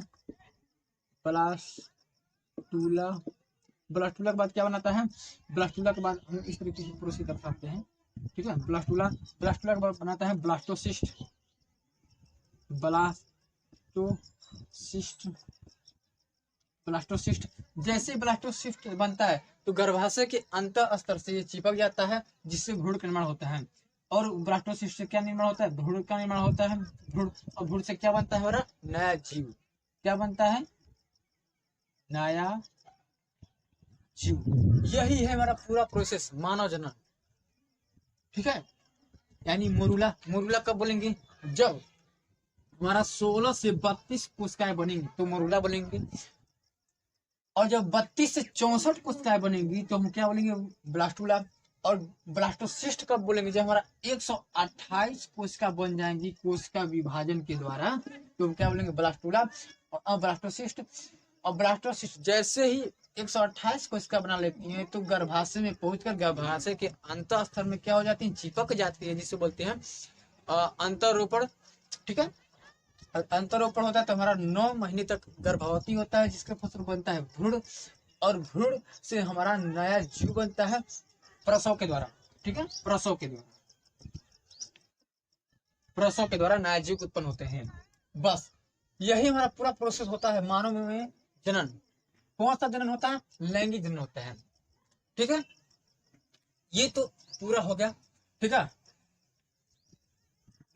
ब्लास्टूला, ब्लास्टूला के बाद क्या बनाता है, ब्लास्टूला के बाद हम इस तरीके से प्रोसीड कर सकते हैं, ठीक है। ब्लास्टूला, ब्लास्टूला के बाद बनाता है ब्लास्टोसिस्ट, ब्लास्टोसिस्ट, ब्लास्टोसिस्ट। जैसे ब्लास्टोसिस्ट बनता है तो गर्भाशय के अंत स्तर से ये चिपक जाता है, जिससे भ्रूण का निर्माण होता है। और ब्लास्टोसिस्ट से क्या निर्माण होता है, भ्रूण का निर्माण होता है, भ्रूण, और भ्रूण से क्या बनता है हमारा, नया जीव। क्या बनता है, नया जीव। यही है हमारा पूरा प्रोसेस मानव जनन, ठीक है। यानी मोरूला, मोरूला कब बोलेंगे, जब हमारा 16 से 32 कोशिकाएं बनेंगी तो मोरूला बोलेंगे। और जब 32 से 64 कोशिकाएं बनेंगी तो हम क्या बोलेंगे, ब्लास्टूला। और ब्लास्टोसिस्ट कब बोलेंगे, जब हमारा 128 कोशिका बन जाएंगी कोशिका विभाजन के द्वारा, तो हम क्या बोलेंगे, ब्लास्टूला। और ब्लास्टोसिस्ट, और ब्लास्टोसिस्ट जैसे ही 128 कोशिका बना लेती हैं तो गर्भाशय में पहुंचकर गर्भाशय के अंत स्तर में क्या हो जाती है, चिपक जाती है, जिसे बोलते हैं अंतरोपण, ठीक है। अंतरोपण होता है तो हमारा 9 महीने तक गर्भवती होता है, जिसके फलस्वरूप बनता है भ्रूण। और भ्रूण से हमारा नया जीव बनता है प्रसव के द्वारा, ठीक है, प्रसव के द्वारा, प्रसव के द्वारा नया जीव उत्पन्न होते हैं। बस यही हमारा पूरा प्रोसेस होता है मानव में जनन। कौन सा जनन होता है, लैंगिक जनन होता है, ठीक है। ये तो पूरा हो गया, ठीक है।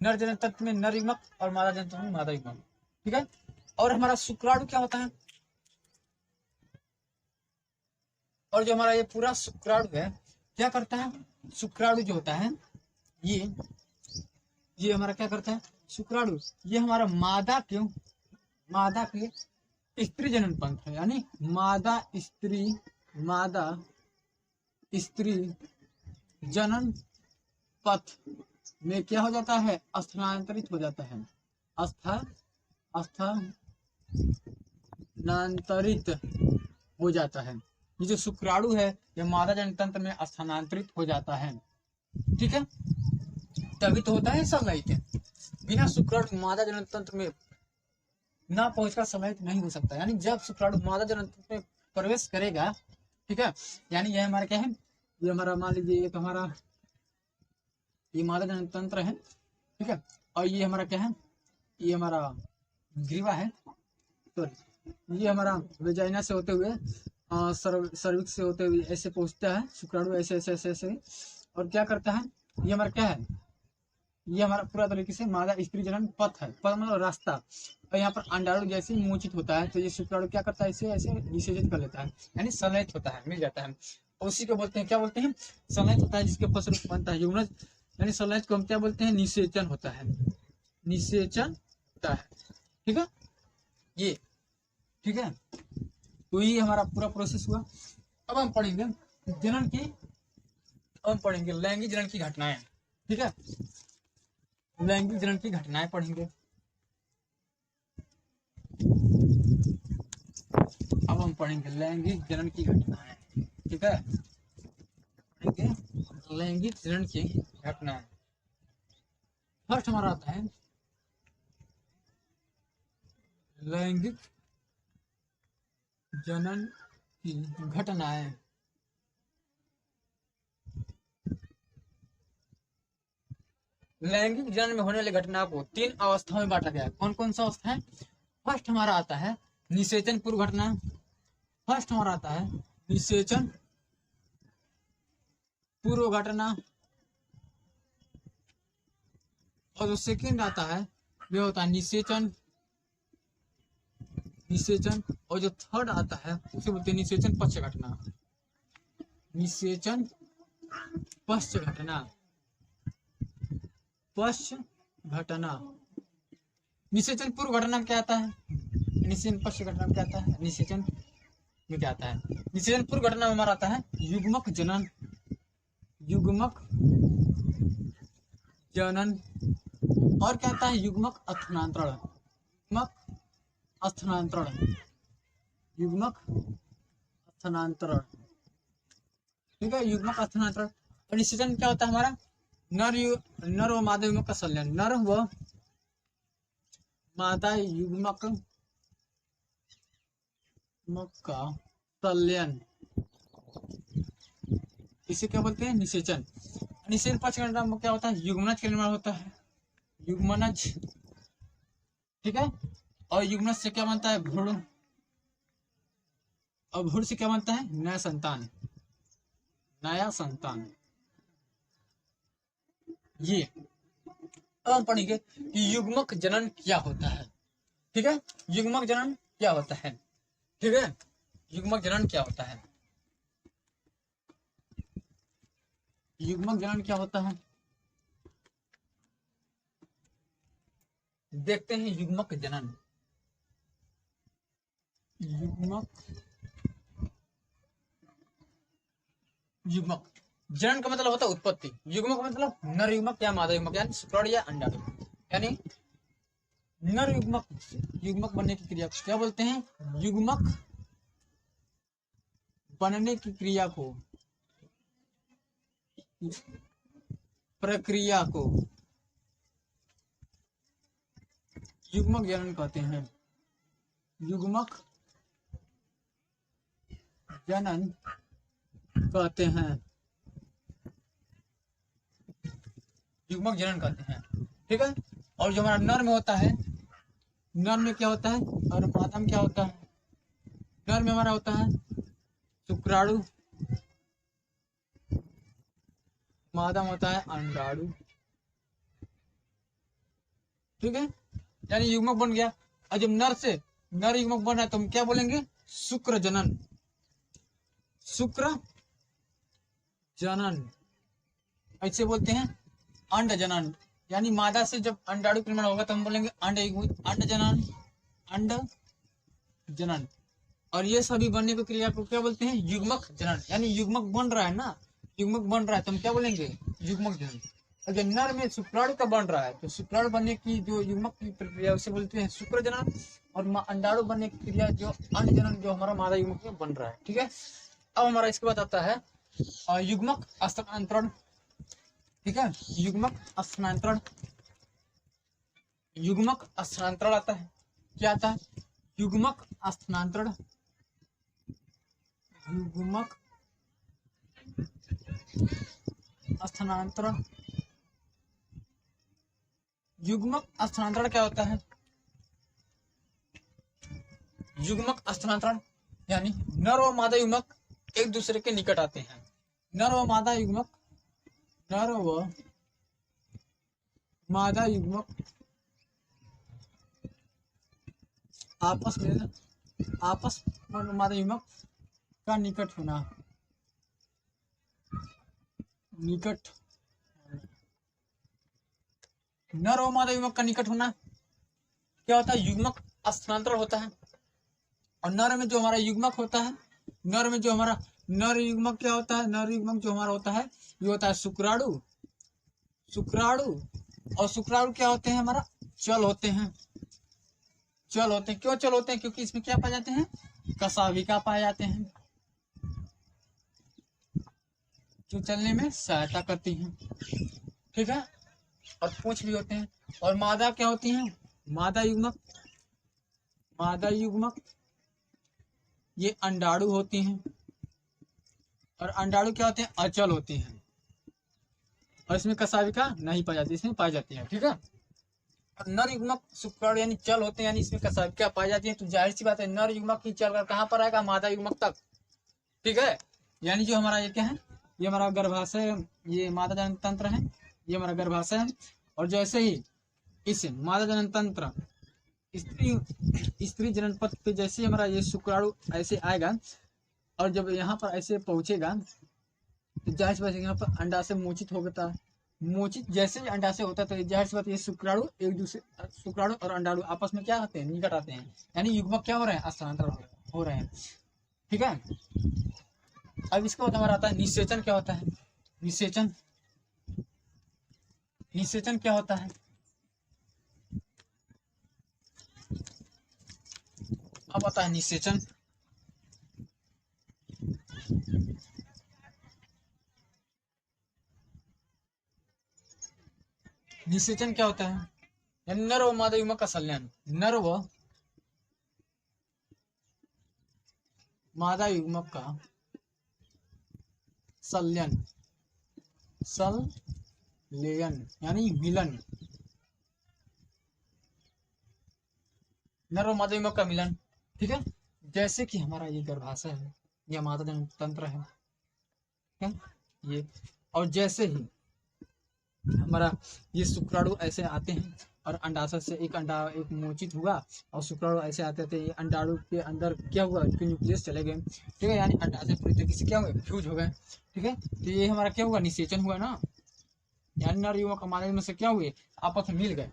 नर जनन तंत्र में नर युग्मक और मादा जनन तंत्र में मादा युग्मक, ठीक है। और हमारा शुक्राणु क्या होता है, और जो हमारा ये पूरा शुक्राणु है क्या करता है, शुक्राणु जो होता है ये हमारा क्या करता है, शुक्राणु ये हमारा मादा क्यों, मादा के स्त्री जनन पंथ है, यानी मादा स्त्री जनन पथ में क्या हो जाता है, स्थानांतरित हो जाता है, स्थानांतरित हो जाता है। ये जो शुक्राणु है ये मादा जनन तंत्र में स्थानांतरित हो जाता है, ठीक है। तभी तो होता है संलयित। बिना शुक्राणु मादा जनन तंत्र में ना पहुंचकर संलयित नहीं हो सकता। यानी जब शुक्राणु मादा जनन तंत्र में प्रवेश करेगा, ठीक है, यानी यह हमारा क्या है, ये हमारा मान लीजिए एक हमारा ये मादा जनन तंत्र है, ठीक है। और ये हमारा क्या है, ये हमारा ग्रीवा है, तो ये हमारा वेजाइना से होते हुए सर्विक्स से होते हुए ऐसे पहुंचता है शुक्राणु, ऐसे ऐसे ऐसे ऐसे। और क्या करता है, ये हमारा क्या है, ये हमारा पूरा तरीके से मादा स्त्री जनन पथ है, पथ मतलब रास्ता। और यहाँ पर अंडाणु जैसे ही मोचित होता है तो ये शुक्राणु क्या करता है, इसे ऐसे विसर्जित कर लेता है, यानी संलयित होता है, मिल जाता है। उसी को बोलते हैं, क्या बोलते हैं, संलयित होता है, जिसके फलस्वरूप बनता है युग्मज। यानी संलयित को हम क्या बोलते हैं, निषेचन होता है, निषेचन होता है। ठीक है, ये ठीक है। तो ये हमारा पूरा प्रोसेस हुआ। अब हम पढ़ेंगे जनन की, अब हम पढ़ेंगे लैंगिक जनन की घटनाएं। ठीक है, लैंगिक जनन की घटनाएं पढ़ेंगे। अब हम पढ़ेंगे लैंगिक जनन की घटनाएं। ठीक है, पढ़ेंगे लैंगिक जनन की घटनाएं। फर्स्ट हमारा आता है लैंगिक जनन की घटनाएं। लैंगिक जनन में होने वाली घटना को 3 अवस्थाओं में बांटा गया है। कौन कौन सा अवस्था है? फर्स्ट हमारा आता है निषेचन पूर्व घटना। फर्स्ट हमारा आता है निषेचन पूर्व घटना। और जो सेकंड आता है वो होता है निषेचन, निषेचन। और जो थर्ड आता है उसे बोलते हैं निषेचन पश्च घटना, निषेचन पश्च घटना, पश्च घटना। निषेचन पूर्व घटना में क्या आता है, निषेचन पश्च घटना में क्या आता है, निषेचन में क्या आता है, निषेचन पूर्व घटना में हमारा आता है युग्मक जनन, युग्मक जनन। और क्या आता है, युग्मक स्थानांतरण, युग्मक स्थानांतरण, युग्मक स्थानांतरण। ठीक है, युग्मक स्थानांतरण। और निषेचन क्या होता है हमारा, नर व मादा युग्मक का संलयन, नर व मादा युग्मक का संलयन, इसे क्या बोलते हैं, निषेचन। निषेचन पश्च घटना में क्या होता है, युग्मनज का निर्माण होता है, युग्मनज। ठीक है, और युग्मनज से क्या बनता है, भ्रूण। और भ्रूण से क्या बनता है, नया संतान, नया संतान। ये अब हम पढ़ेंगे कि युग्मक जनन क्या होता है। ठीक है, युग्मक जनन क्या होता है। ठीक है, युग्मक जनन क्या होता है, युग्मक जनन क्या होता है, देखते हैं। युग्मक जनन, युग्मक, युग्मक जनन का मतलब होता है उत्पत्ति, युग्मक का मतलब नर युग्मक या मादा युग्मक, यानी शुक्राणु या अंडाणु। यानी नर युग्मक, युग्मक बनने की क्रिया को क्या बोलते हैं, युग्मक बनने की क्रिया को, प्रक्रिया को युग्मक जनन कहते हैं, युग्मक जनन कहते हैं, युग्मक जनन कहते हैं। ठीक है, और जो हमारा नर में होता है, नर में क्या होता है और मादा में क्या होता है, नर में हमारा होता है शुक्राणु, मादा में होता है अंडाणु। ठीक है, यानी युग्मक बन गया। और जब नर से नर युग्मक बन रहा है तो हम क्या बोलेंगे, शुक्र जनन, शुक्र जनन। ऐसे बोलते हैं अंड जनन, यानी मादा से जब अंडाणु निर्माण होगा तो हम बोलेंगे अंड जनन, अंड जनन। और ये सभी बनने की क्रिया को क्या बोलते हैं, युग्मक जनन। यानी युग्मक बन रहा है ना, युग्मक बन रहा है तो हम क्या बोलेंगे, युग्मक जनन। अगर नर में शुक्राणु का बन रहा है तो शुक्राणु बनने की जो युग्मक की प्रक्रिया उसे बोलते हैं शुक्र जनन। और अंडाणु बनने की क्रिया जो अंड जनन, जो हमारा मादा युग्मक में बन रहा है। ठीक है, अब हमारा इसके बाद आता है युग्मक स्थानांतरण। ठीक है, युग्मक स्थानांतरण, युग्मक स्थानांतरण आता है। क्या आता है, युग्मक स्थानांतरण, युग्मक स्थानांतरण। युग्मक स्थानांतरण क्या होता है, युग्मक स्थानांतरण यानी नर व मादा युग्मक एक दूसरे के निकट आते हैं, नर व मादा युग्मक, नर व मादा युग्मक आपस में मादा युग्मक का निकट होना, निकट नर और मादा युग्मक का निकट होना क्या होता है, युग्मक स्थानांतरण होता है। और नर में जो हमारा युग्मक होता है, नर में जो हमारा नर युग्मक क्या होता है, नर युग्मक जो हमारा होता है ये होता है शुक्राणु, शुक्राणु। और शुक्राणु क्या होते हैं, हमारा चल होते हैं, चल होते हैं। क्यों चल होते हैं, क्योंकि इसमें क्या पाए जाते हैं, कशाभिका पाए जाते हैं जो चलने में सहायता करती हैं, ठीक है। और पूंछ भी होते हैं। और मादा क्या होती हैं, मादा युग्मक, मादा युग्मक ये अंडाणु होती हैं। और अंडाणु क्या होते हैं, अचल होती हैं। और इसमें कशाभिका नहीं पाई जाती, इसमें पाई जाती है, ठीक है। और नर युग्मक शुक्राणु यानी चल होते हैं, यानी इसमें कशाभिका पाई जाती है। तो जाहिर सी बात है नर युग्मक की चल कर कहाँ पर आएगा, मादा युग्मक तक, ठीक है। यानी जो हमारा ये क्या है, ये हमारा गर्भाशय, ये मादा जनन तंत्र है, ये हमारा गर्भाशय है। और जैसे ही इस मादा जनन तंत्र स्त्री जनन पथ पे जैसे हमारा ये शुक्राणु ऐसे आएगा और जब यहाँ पर ऐसे पहुंचेगा तो जाहिर सी बात है यहाँ पर अंडा से मोचित हो गया, मोचित जैसे ही अंडा से होता है तो जाहिर सी बात है ये शुक्राणु एक दूसरे, शुक्राणु और अंडाणु आपस में क्या होते हैं, निकट आते हैं। यानी युग्मक क्या हो रहे हैं, स्थानांतरण हो रहे हैं, ठीक है। अब इसके बाद हमारा आता है निषेचन। क्या होता है निषेचन, निषेचन क्या होता है, अब आता है निषेचन। निषेचन क्या होता है, यानी नर व मादा युग्मक का संलयन, नर व मादा युग्मक का संलयन, संलयन यानी मिलन, नर व मादा युग्मक का मिलन, ठीक है। जैसे कि हमारा ये गर्भाशय है, यह मादा जनन तंत्र है, ठीक है ये। और जैसे ही हमारा ये शुक्राणु ऐसे आते हैं और अंडाशय से एक अंडा एक मोचित हुआ और शुक्राणु ऐसे आते थे, ये अंडाणु के अंदर क्या हुआ, इसके न्यूक्लियस चले गए, ठीक है। यानी अंडाशय पूरी तरीके से क्या हुए, फ्यूज हो गए, ठीक है। तो ये हमारा क्या हुआ, निषेचन हुआ ना। यानी नर युग्मक मादा युग्मक से क्या हुए, आपस में मिल गए।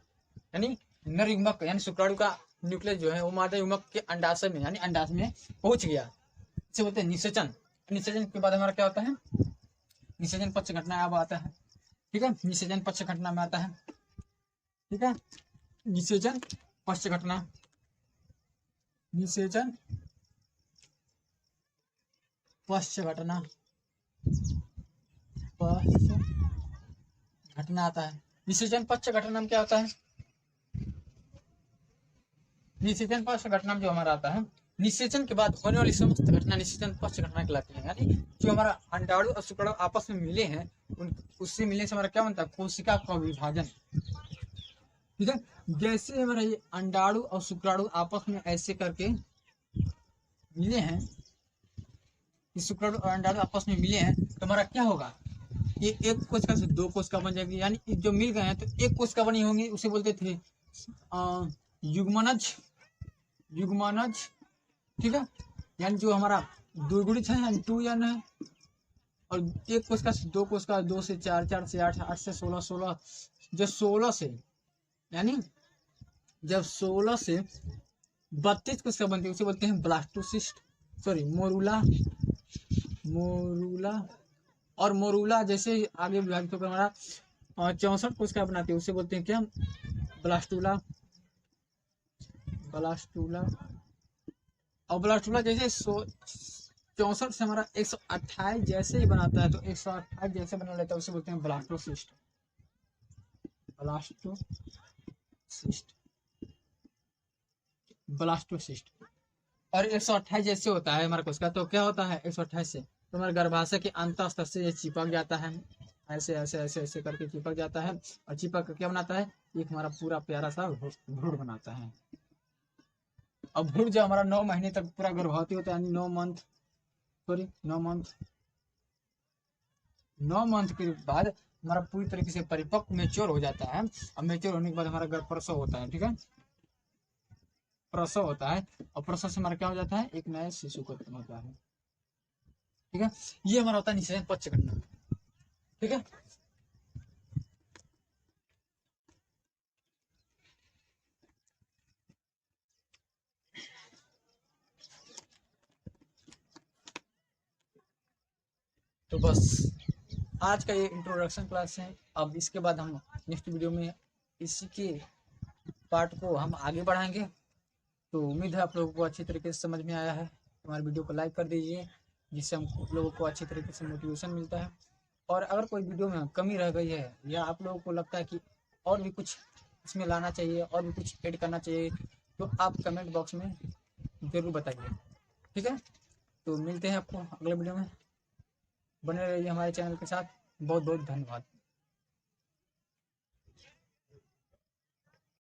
यानी नर युग्मक यानी शुक्राणु का न्यूक्लियस जो है वो मादा युग्मक के अंडाशय में यानी अंडाशय में पहुंच गया, इसे बोलते हैं निषेचन। निषेचन के बाद हमारा क्या होता है, निषेचन पक्ष घटना अब आता है, ठीक है। निषेचन पक्ष घटना में आता है, ठीक है। निषेचन पक्ष घटना, निषेचन पक्ष घटना, पक्ष घटना आता है। निषेचन पक्ष घटना में क्या होता है, निषेचन पक्ष घटना में जो हमारा आता है, निषेचन के बाद होने वाली समस्त घटना निषेचन पक्ष घटना कहलाती है। यानी जो हमारा अंडाणु और शुक्राणु आपस में मिले हैं उससे मिलने से हमारा क्या बनता है, कोशिका का विभाजन, ठीक है। जैसे हमारा ये अंडाणु और शुक्राणु आपस में ऐसे करके मिले हैं, शुक्राणु और अंडाणु आपस में मिले हैं तो हमारा क्या होगा, ये एक कोशिका से दो कोशिका बन जाएगी। यानी जो मिल गए हैं तो एक कोशिका बनी होंगी, उसे बोलते थे युग्मनज, युग्मनज, ठीक है। यानी जो हमारा द्विगुणित है यानी 2n है। और एक कोशिका से दो कोशिका, 2 से 4, 4 से 8, 8 से 16, 16 जब 16 से यानी जब 16 से 32 कोशिका बनती है उसे बोलते हैं ब्लास्टोसिस्ट, सॉरी मोरूला, मोरूला। और मोरूला जैसे आगे विभाजित होकर हमारा 64 कोशिका बनाती है उसे बोलते हैं क्या, ब्लास्टूला, ब्लास्टूला। और ब्लास्टूला जैसे 64 से हमारा 128 जैसे ही बनाता है तो 128 जैसे बना लेता है उसे बोलते हैं ब्लास्टोसिस्ट, ब्लास्टोसिस्ट, ब्लास्टोसिस्ट। और 128 जैसे होता है हमारा कोशिका तो क्या होता है 128 से तो हमारे गर्भाशय के अंत स्तर से ये चिपक जाता है, ऐसे ऐसे ऐसे ऐसे करके चिपक जाता है। और चिपक क्या बनाता है, एक हमारा पूरा प्यारा सा भ्रूण बनाता है। और भ्रूण जब हमारा 9 महीने तक पूरा गर्भवती होता है यानी 9 मंथ के बाद हमारा पूरी तरीके से परिपक्व मेच्योर हो जाता है। और मेच्योर होने के बाद हमारा घर प्रसव होता है, ठीक है, प्रसव होता है। और प्रसव से हमारा क्या हो जाता है, एक नया शिशु का उत्पन्न होता है, ठीक है। ये हमारा होता है निषेचन पक्ष घटना, ठीक है। तो बस आज का ये इंट्रोडक्शन क्लास है। अब इसके बाद हम नेक्स्ट वीडियो में इसी के पार्ट को हम आगे बढ़ाएंगे। तो उम्मीद है आप लोगों को अच्छी तरीके से समझ में आया है। हमारे वीडियो को लाइक कर दीजिए, जिससे हम लोगों को अच्छी तरीके से मोटिवेशन मिलता है। और अगर कोई वीडियो में कमी रह गई है या आप लोगों को लगता है कि और भी कुछ इसमें लाना चाहिए, और भी कुछ ऐड करना चाहिए, तो आप कमेंट बॉक्स में ज़रूर बताइए, ठीक है। तो मिलते हैं आपको अगले वीडियो में। बने रहिए हमारे चैनल के साथ। बहुत बहुत धन्यवाद।